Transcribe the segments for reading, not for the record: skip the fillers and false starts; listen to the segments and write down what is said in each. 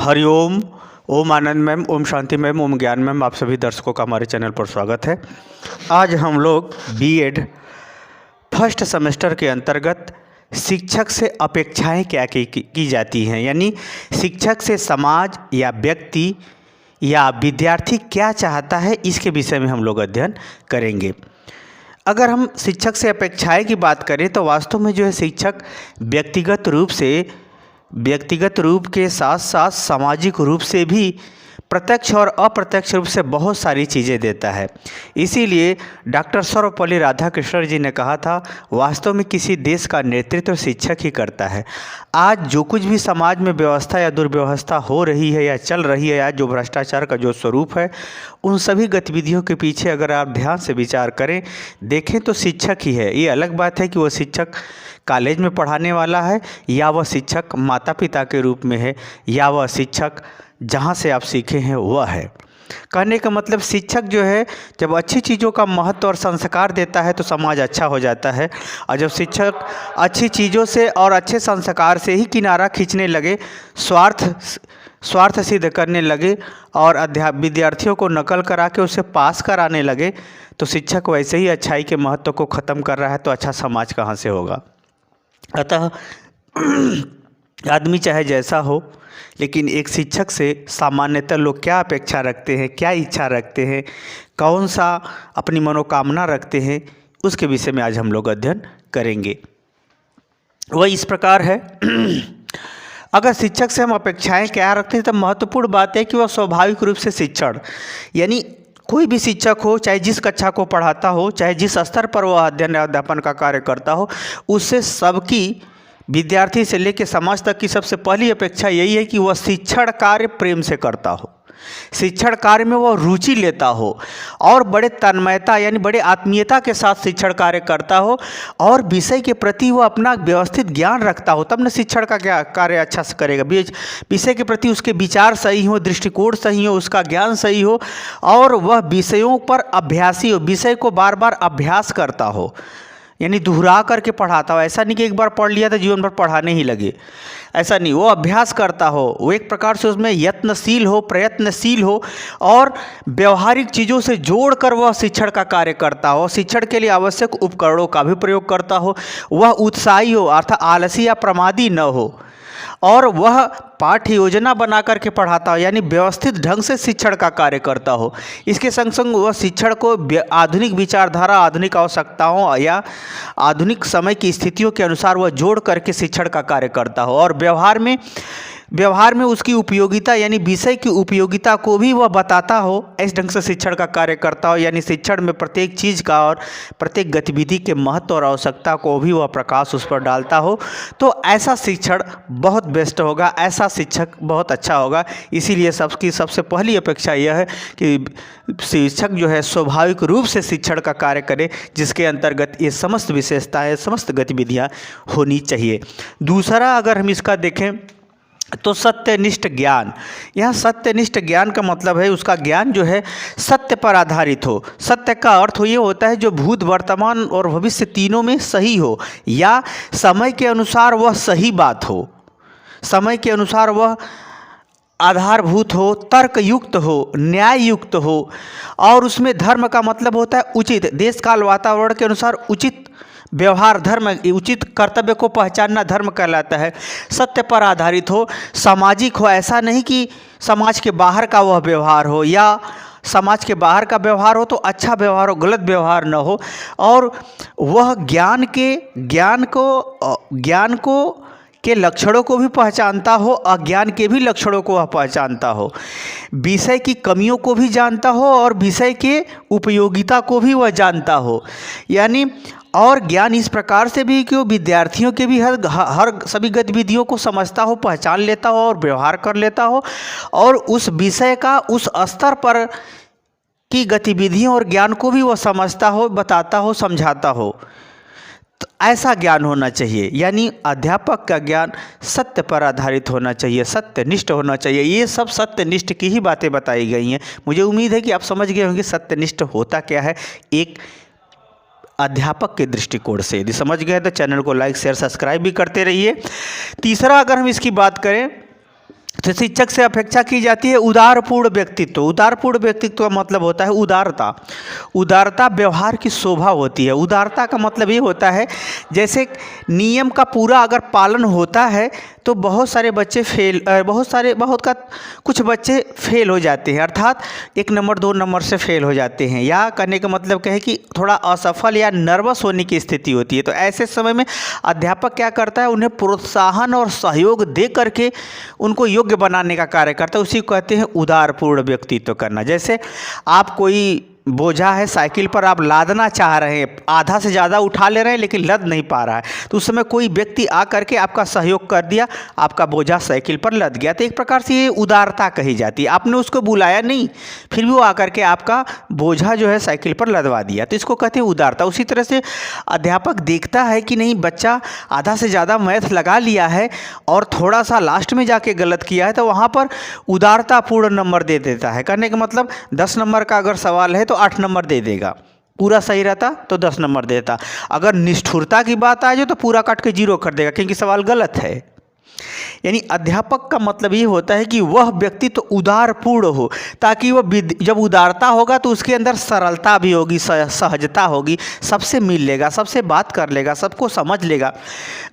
हरिओम। ओम आनंद ma'am, Om Shanti ma'am, ओम ज्ञान ma'am, आप सभी दर्शकों का हमारे चैनल पर स्वागत है। आज हम लोग बीएड फर्स्ट सेमेस्टर के अंतर्गत शिक्षक से अपेक्षाएं क्या की जाती हैं, यानी शिक्षक से समाज या व्यक्ति या विद्यार्थी क्या चाहता है, इसके विषय में हम लोग अध्ययन करेंगे। अगर हम शिक्षक से अपेक्षाएं की बात करें तो वास्तव में जो है शिक्षक व्यक्तिगत रूप के साथ साथ सामाजिक रूप से भी प्रत्यक्ष और अप्रत्यक्ष रूप से बहुत सारी चीज़ें देता है। इसीलिए डॉक्टर सर्वपल्ली राधाकृष्णन जी ने कहा था, वास्तव में किसी देश का नेतृत्व शिक्षक ही करता है। आज जो कुछ भी समाज में व्यवस्था या दुर्व्यवस्था हो रही है या चल रही है, या जो भ्रष्टाचार का जो स्वरूप है, उन सभी गतिविधियों के पीछे अगर आप ध्यान से विचार करें, देखें तो शिक्षक ही है। ये अलग बात है कि वह शिक्षक कॉलेज में पढ़ाने वाला है, या वह शिक्षक माता पिता के रूप में है, या वह शिक्षक जहाँ से आप सीखे हैं वह है। कहने का मतलब शिक्षक जो है जब अच्छी चीज़ों का महत्व और संस्कार देता है तो समाज अच्छा हो जाता है, और जब शिक्षक अच्छी चीज़ों से और अच्छे संस्कार से ही किनारा खींचने लगे, स्वार्थ सिद्ध करने लगे और विद्यार्थियों को नकल करा के उसे पास कराने लगे, तो शिक्षक वैसे ही अच्छाई के महत्व को ख़त्म कर रहा है, तो अच्छा समाज कहाँ से होगा। अतः आदमी चाहे जैसा हो, लेकिन एक शिक्षक से सामान्यतः लोग क्या अपेक्षा रखते हैं, क्या इच्छा रखते हैं, कौन सा अपनी मनोकामना रखते हैं, उसके विषय में आज हम लोग अध्ययन करेंगे। वह इस प्रकार है। अगर शिक्षक से हम अपेक्षाएं क्या रखते हैं तो महत्वपूर्ण बात है कि वह स्वाभाविक रूप से शिक्षण, यानी कोई भी शिक्षक हो, चाहे जिस कक्षा को पढ़ाता हो, चाहे जिस स्तर पर वह अध्ययन या अध्यापन का कार्य करता हो, उससे सबकी, विद्यार्थी से लेकर समाज तक की सबसे पहली अपेक्षा यही है कि वह शिक्षण कार्य प्रेम से करता हो, शिक्षण कार्य में वह रुचि लेता हो और बड़े तन्मयता यानी बड़े आत्मीयता के साथ शिक्षण कार्य करता हो, और विषय के प्रति वह अपना व्यवस्थित ज्ञान रखता हो, तब न शिक्षण का कार्य अच्छा से करेगा। विषय के प्रति उसके विचार सही हो, दृष्टिकोण सही हो, उसका ज्ञान सही हो, और वह विषयों पर अभ्यासी हो, विषय को बार बार अभ्यास करता हो, यानी दोहरा करके पढ़ाता हो। ऐसा नहीं कि एक बार पढ़ लिया तो जीवन भर पढ़ाने ही लगे, ऐसा नहीं। वो अभ्यास करता हो, वो एक प्रकार से उसमें यत्नशील हो, प्रयत्नशील हो, और व्यवहारिक चीज़ों से जोड़कर वह शिक्षण का कार्य करता हो, शिक्षण के लिए आवश्यक उपकरणों का भी प्रयोग करता हो, वह उत्साही हो अर्थात आलसी या प्रमादी न हो, और वह पाठ्य योजना बना करके पढ़ाता हो, यानी व्यवस्थित ढंग से शिक्षण का कार्य करता हो। इसके संग संग वह शिक्षण को आधुनिक विचारधारा, आधुनिक आवश्यकताओं या आधुनिक समय की स्थितियों के अनुसार वह जोड़ करके शिक्षण का कार्य करता हो, और व्यवहार में उसकी उपयोगिता यानी विषय की उपयोगिता को भी वह बताता हो। इस ढंग से शिक्षण का कार्य करता हो, यानी शिक्षण में प्रत्येक चीज़ का और प्रत्येक गतिविधि के महत्व और आवश्यकता को भी वह प्रकाश उस पर डालता हो, तो ऐसा शिक्षण बहुत बेस्ट होगा, ऐसा शिक्षक बहुत अच्छा होगा। इसीलिए सबकी सबसे पहली अपेक्षा यह है कि शिक्षक जो है स्वाभाविक रूप से शिक्षण का कार्य करे, जिसके अंतर्गत ये समस्त विशेषताएँ, समस्त गतिविधियाँ होनी चाहिए। दूसरा अगर हम इसका देखें तो सत्यनिष्ठ ज्ञान। यह सत्यनिष्ठ ज्ञान का मतलब है उसका ज्ञान जो है सत्य पर आधारित हो। सत्य का अर्थ ये होता है जो भूत, वर्तमान और भविष्य तीनों में सही हो, या समय के अनुसार वह सही बात हो, समय के अनुसार वह आधारभूत हो, तर्क युक्त हो, न्याय युक्त हो, और उसमें धर्म का मतलब होता है उचित, देश काल वातावरण के अनुसार उचित व्यवहार, धर्म, उचित कर्तव्य को पहचानना धर्म कहलाता है। सत्य पर आधारित हो, सामाजिक हो, ऐसा नहीं कि समाज के बाहर का वह व्यवहार हो, या समाज के बाहर का व्यवहार हो तो अच्छा व्यवहार हो, गलत व्यवहार न हो, और वह ज्ञान को के लक्षणों को भी पहचानता हो, अज्ञान के भी लक्षणों को वह पहचानता हो, विषय की कमियों को भी जानता हो, और विषय के उपयोगिता को भी वह जानता हो, यानी और ज्ञान इस प्रकार से भी कि वो विद्यार्थियों के भी हर सभी गतिविधियों को समझता हो, पहचान लेता हो और व्यवहार कर लेता हो, और उस विषय का उस स्तर पर की गतिविधियों और ज्ञान को भी वह समझता हो, बताता हो, समझाता हो। तो ऐसा ज्ञान होना चाहिए, यानी अध्यापक का ज्ञान सत्य पर आधारित होना चाहिए, सत्यनिष्ठ होना चाहिए। ये सब सत्यनिष्ठ की ही बातें बताई गई हैं। मुझे उम्मीद है कि आप समझ गए होंगे सत्यनिष्ठ होता क्या है एक अध्यापक के दृष्टिकोण से। यदि समझ गए तो चैनल को लाइक, शेयर, सब्सक्राइब भी करते रहिए। तीसरा अगर हम इसकी बात करें तो शिक्षक से अपेक्षा की जाती है उदारपूर्ण व्यक्तित्व। उदारपूर्ण व्यक्तित्व का मतलब होता है उदारता। उदारता व्यवहार की शोभा होती है। उदारता का मतलब ये होता है जैसे नियम का पूरा अगर पालन होता है तो बहुत सारे बच्चे कुछ बच्चे फेल हो जाते हैं, अर्थात 1 नंबर 2 नंबर से फेल हो जाते हैं, या कहने का मतलब क्या है कि थोड़ा असफल या नर्वस होने की स्थिति होती है। तो ऐसे समय में अध्यापक क्या करता है, उन्हें प्रोत्साहन और सहयोग दे करके उनको योग्य बनाने का कार्य करता है। उसी को कहते हैं उदारपूर्ण व्यक्तित्व करना। जैसे आप कोई बोझा है साइकिल पर आप लादना चाह रहे हैं, आधा से ज़्यादा उठा ले रहे हैं लेकिन लद नहीं पा रहा है, तो उस समय कोई व्यक्ति आ करके आपका सहयोग कर दिया, आपका बोझा साइकिल पर लद गया। तो एक प्रकार से ये उदारता कही जाती है। आपने उसको बुलाया नहीं, फिर भी वो आकर के आपका बोझा जो है साइकिल पर लदवा दिया, तो इसको कहते हैं उदारता। उसी तरह से अध्यापक देखता है कि नहीं बच्चा आधा से ज़्यादा मैथ लगा लिया है और थोड़ा सा लास्ट में जाके गलत किया है, तो वहाँ पर उदारतापूर्ण नंबर दे देता है। कहने का मतलब 10 नंबर का अगर सवाल है तो 8 नंबर दे देगा, पूरा सही रहता तो 10 नंबर देता। अगर निष्ठुरता की बात आ जाए तो पूरा काट के 0 कर देगा क्योंकि सवाल गलत है। यानी अध्यापक का मतलब ये होता है कि वह व्यक्ति तो उदारपूर्ण हो, ताकि वह जब उदारता होगा तो उसके अंदर सरलता भी होगी, सहजता होगी, सबसे मिल लेगा, सबसे बात कर लेगा, सबको समझ लेगा,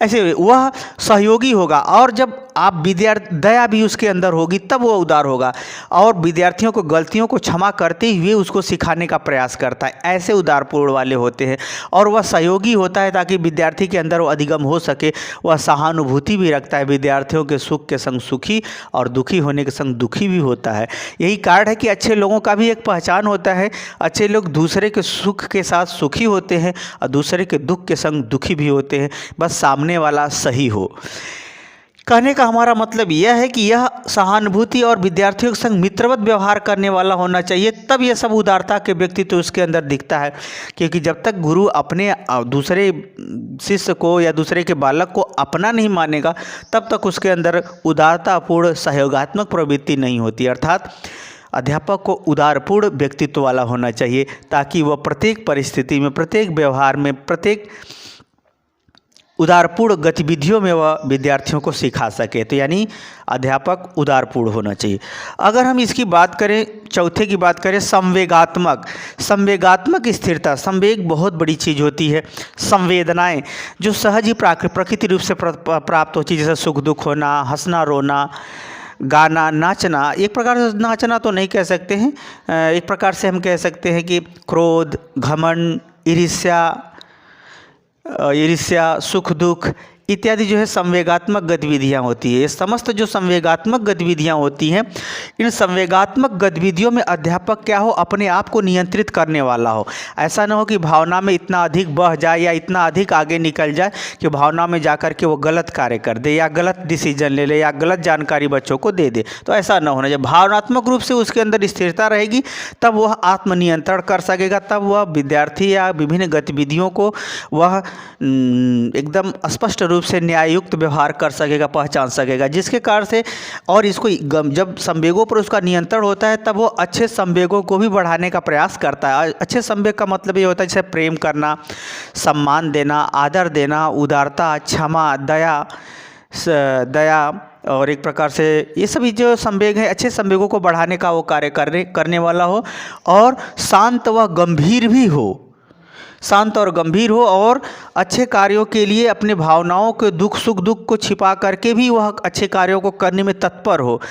ऐसे वह सहयोगी होगा। और जब आप दया भी उसके अंदर होगी तब वह उदार होगा, और विद्यार्थियों को गलतियों को क्षमा करते हुए उसको सिखाने का प्रयास करता है। ऐसे उदारपूर्ण वाले होते हैं। और वह सहयोगी होता है ताकि विद्यार्थी के अंदर वो अधिगम हो सके। वह सहानुभूति भी रखता है, विद्यार्थियों के सुख के संग सुखी और दुखी होने के संग दुखी भी होता है। यही कारण है कि अच्छे लोगों का भी एक पहचान होता है। अच्छे लोग दूसरे के सुख के साथ सुखी होते हैं और दूसरे के दुख के संग दुखी भी होते हैं, बस सामने वाला सही हो। कहने का हमारा मतलब यह है कि यह सहानुभूति और विद्यार्थियों के संग मित्रवत व्यवहार करने वाला होना चाहिए, तब यह सब उदारता के व्यक्तित्व उसके अंदर दिखता है। क्योंकि जब तक गुरु अपने दूसरे शिष्य को या दूसरे के बालक को अपना नहीं मानेगा तब तक उसके अंदर उदारतापूर्ण सहयोगात्मक प्रवृत्ति नहीं होती। अर्थात अध्यापक को उदारपूर्ण व्यक्तित्व वाला होना चाहिए ताकि वह प्रत्येक परिस्थिति में, प्रत्येक व्यवहार में, प्रत्येक उदारपूर्ण गतिविधियों में वह विद्यार्थियों को सिखा सके। तो यानी अध्यापक उदारपूर्ण होना चाहिए। अगर हम इसकी बात करें, चौथे की बात करें, संवेगात्मक स्थिरता। संवेग बहुत बड़ी चीज़ होती है। संवेदनाएं जो सहज ही प्रकृति रूप से प्राप्त होती है, जैसे सुख दुख होना, हंसना रोना, गाना, नाचना। एक प्रकार से नाचना तो नहीं कह सकते हैं, एक प्रकार से हम कह सकते हैं कि क्रोध, घमंड, ईर्ष्या, सुख दुख इत्यादि जो है संवेगात्मक गतिविधियां होती है। ये समस्त जो संवेगात्मक गतिविधियां होती हैं, इन संवेगात्मक गतिविधियों में अध्यापक क्या हो, अपने आप को नियंत्रित करने वाला हो। ऐसा ना हो कि भावना में इतना अधिक बह जाए या इतना अधिक आगे निकल जाए कि भावना में जाकर के वो गलत कार्य कर दे या गलत डिसीजन ले ले या गलत जानकारी बच्चों को दे दे। तो ऐसा ना होना चाहिए। भावनात्मक रूप से उसके अंदर स्थिरता रहेगी तब वह आत्मनियंत्रण कर सकेगा, तब वह विद्यार्थी या विभिन्न गतिविधियों को वह एकदम स्पष्ट रूप से न्याययुक्त व्यवहार कर सकेगा, पहचान सकेगा, जिसके कारण से और इसको जब संवेगों पर उसका नियंत्रण होता है तब वो अच्छे संवेगों को भी बढ़ाने का प्रयास करता है। अच्छे संवेग का मतलब ये होता है जैसे प्रेम करना, सम्मान देना, आदर देना, उदारता, क्षमा, दया और एक प्रकार से ये सभी जो संवेग हैं, अच्छे संवेगों को बढ़ाने का वो कार्य करने वाला हो। और शांत व गंभीर भी हो, शांत और गंभीर हो और अच्छे कार्यों के लिए अपने भावनाओं के सुख दुख को छिपा करके भी वह अच्छे कार्यों को करने में तत्पर हो।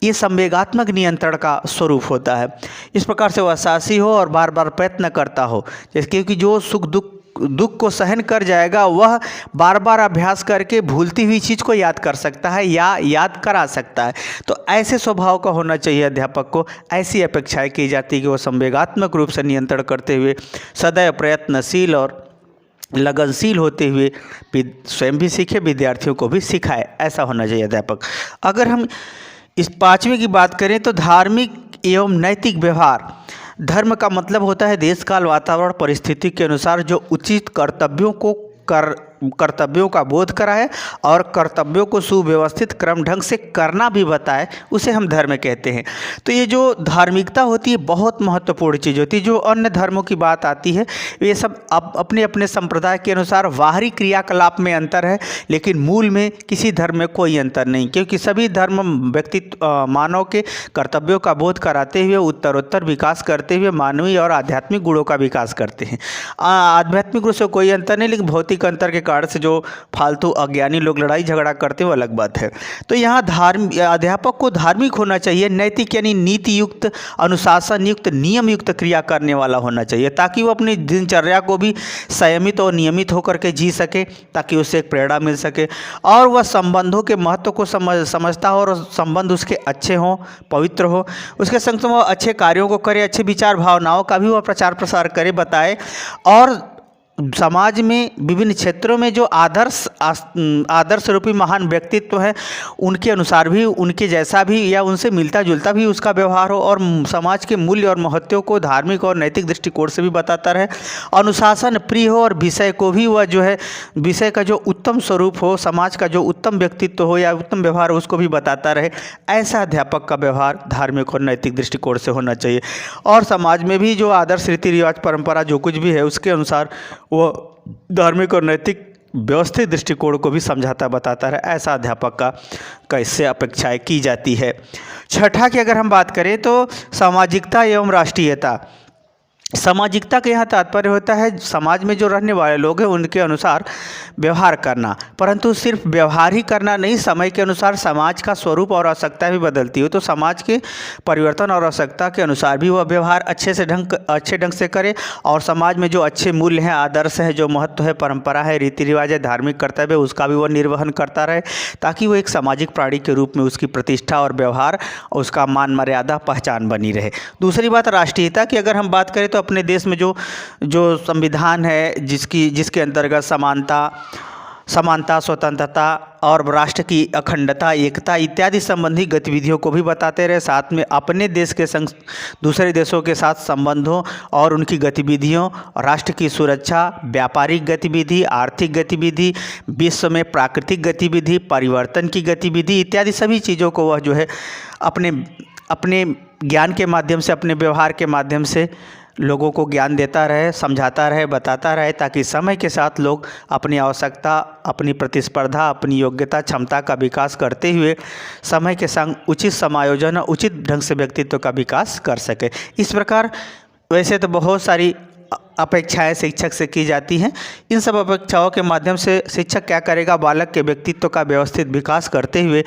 ये संवेगात्मक नियंत्रण का स्वरूप होता है। इस प्रकार से वह साहसी हो और बार बार प्रयत्न करता हो, जैसे क्योंकि जो सुख दुख को सहन कर जाएगा वह बार बार अभ्यास करके भूलती हुई चीज़ को याद कर सकता है या याद करा सकता है। तो ऐसे स्वभाव का होना चाहिए अध्यापक को। ऐसी अपेक्षाएं की जाती है कि वह संवेगात्मक रूप से नियंत्रण करते हुए सदैव प्रयत्नशील और लगनशील होते हुए स्वयं भी सीखे, विद्यार्थियों को भी सिखाए। ऐसा होना चाहिए अध्यापक। अगर हम इस 5वें की बात करें तो धार्मिक एवं नैतिक व्यवहार। धर्म का मतलब होता है देश काल वातावरण परिस्थिति के अनुसार जो उचित कर्तव्यों को कर्तव्यों का बोध कराए और कर्तव्यों को सुव्यवस्थित क्रम ढंग से करना भी बताए, उसे हम धर्म कहते हैं। तो ये जो धार्मिकता होती है बहुत महत्वपूर्ण चीज़ होती है। जो अन्य धर्मों की बात आती है ये सब अपने अपने संप्रदाय के अनुसार बाहरी क्रियाकलाप में अंतर है, लेकिन मूल में किसी धर्म में कोई अंतर नहीं, क्योंकि सभी धर्म व्यक्तित्व मानव के कर्तव्यों का बोध कराते हुए उत्तरोत्तर विकास करते हुए मानवीय और आध्यात्मिक गुणों का विकास करते हैं। आध्यात्मिक रूप से कोई अंतर नहीं, लेकिन भौतिक अंतर के कारण से जो फालतू अज्ञानी लोग लड़ाई झगड़ा करते हैं वो अलग बात है। तो यहाँ अध्यापक को धार्मिक होना चाहिए, नैतिक यानी नीति युक्त, अनुशासन युक्त, नियम युक्त क्रिया करने वाला होना चाहिए, ताकि वो अपनी दिनचर्या को भी संयमित और नियमित होकर के जी सके, ताकि उससे एक प्रेरणा मिल सके और वह संबंधों के महत्व को समझता हो और संबंध उसके अच्छे हों, पवित्र हो। उसके संग संग वह अच्छे कार्यों को करे, अच्छे विचार भावनाओं का भी वह प्रचार प्रसार करे, बताए और समाज में विभिन्न क्षेत्रों में जो आदर्श रूपी महान व्यक्तित्व हैं उनके अनुसार भी, उनके जैसा भी या उनसे मिलता जुलता भी उसका व्यवहार हो और समाज के मूल्य और महत्वों को धार्मिक और नैतिक दृष्टिकोण से भी बताता रहे। अनुशासन प्रिय हो और विषय को भी वह जो है विषय का जो उत्तम स्वरूप हो, समाज का जो उत्तम व्यक्तित्व हो या उत्तम व्यवहार हो उसको भी बताता रहे। ऐसा अध्यापक का व्यवहार धार्मिक और नैतिक दृष्टिकोण से होना चाहिए और समाज में भी जो आदर्श रीति रिवाज परंपरा जो कुछ भी है उसके अनुसार वो धार्मिक और नैतिक व्यवस्थित दृष्टिकोण को भी समझाता बताता है। ऐसा अध्यापक का कैसे अपेक्षाएं की जाती है। छठा की अगर हम बात करें तो सामाजिकता एवं राष्ट्रीयता। सामाजिकता का यहाँ तात्पर्य होता है समाज में जो रहने वाले लोग हैं उनके अनुसार व्यवहार करना, परंतु सिर्फ व्यवहार ही करना नहीं, समय के अनुसार समाज का स्वरूप और आवश्यकता भी बदलती है, तो समाज के परिवर्तन और आवश्यकता के अनुसार भी वह व्यवहार अच्छे ढंग से करे और समाज में जो अच्छे मूल्य हैं, आदर्श है, जो महत्व है, परंपरा है, रीति रिवाज है, धार्मिक कर्तव्य है, उसका भी वह निर्वहन करता रहे, ताकि वो एक सामाजिक प्राणी के रूप में उसकी प्रतिष्ठा और व्यवहार, उसका मान मर्यादा, पहचान बनी रहे। दूसरी बात राष्ट्रीयता की अगर हम बात करें तो अपने देश में जो संविधान है जिसके अंतर्गत समानता, स्वतंत्रता और राष्ट्र की अखंडता, एकता इत्यादि संबंधी गतिविधियों को भी बताते रहे। साथ में अपने देश के संग दूसरे देशों के साथ संबंधों और उनकी गतिविधियों, राष्ट्र की सुरक्षा, व्यापारिक गतिविधि, आर्थिक गतिविधि, विश्व में प्राकृतिक गतिविधि, परिवर्तन की गतिविधि इत्यादि सभी चीज़ों को वह जो है अपने ज्ञान के माध्यम से, अपने व्यवहार के माध्यम से लोगों को ज्ञान देता रहे, समझाता रहे, बताता रहे, ताकि समय के साथ लोग अपनी आवश्यकता, अपनी प्रतिस्पर्धा, अपनी योग्यता, क्षमता का विकास करते हुए समय के संग उचित समायोजन और उचित ढंग से व्यक्तित्व का विकास कर सके। इस प्रकार वैसे तो बहुत सारी अपेक्षाएं शिक्षक से की जाती हैं। इन सब अपेक्षाओं के माध्यम से शिक्षक क्या करेगा, बालक के व्यक्तित्व का व्यवस्थित विकास करते हुए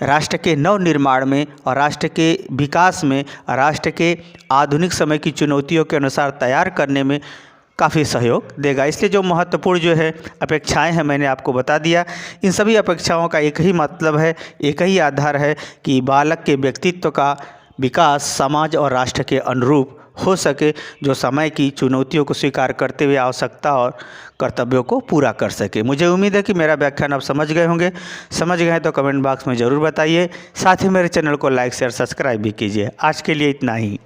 राष्ट्र के नव निर्माण में और राष्ट्र के विकास में, राष्ट्र के आधुनिक समय की चुनौतियों के अनुसार तैयार करने में काफ़ी सहयोग देगा। इसलिए जो महत्वपूर्ण जो है अपेक्षाएं हैं मैंने आपको बता दिया। इन सभी अपेक्षाओं का एक ही मतलब है, एक ही आधार है कि बालक के व्यक्तित्व का विकास समाज और राष्ट्र के अनुरूप हो सके, जो समय की चुनौतियों को स्वीकार करते हुए आवश्यकता और कर्तव्यों को पूरा कर सके। मुझे उम्मीद है कि मेरा व्याख्यान आप समझ गए होंगे। समझ गए तो कमेंट बॉक्स में ज़रूर बताइए। साथ ही मेरे चैनल को लाइक शेयर सब्सक्राइब भी कीजिए। आज के लिए इतना ही।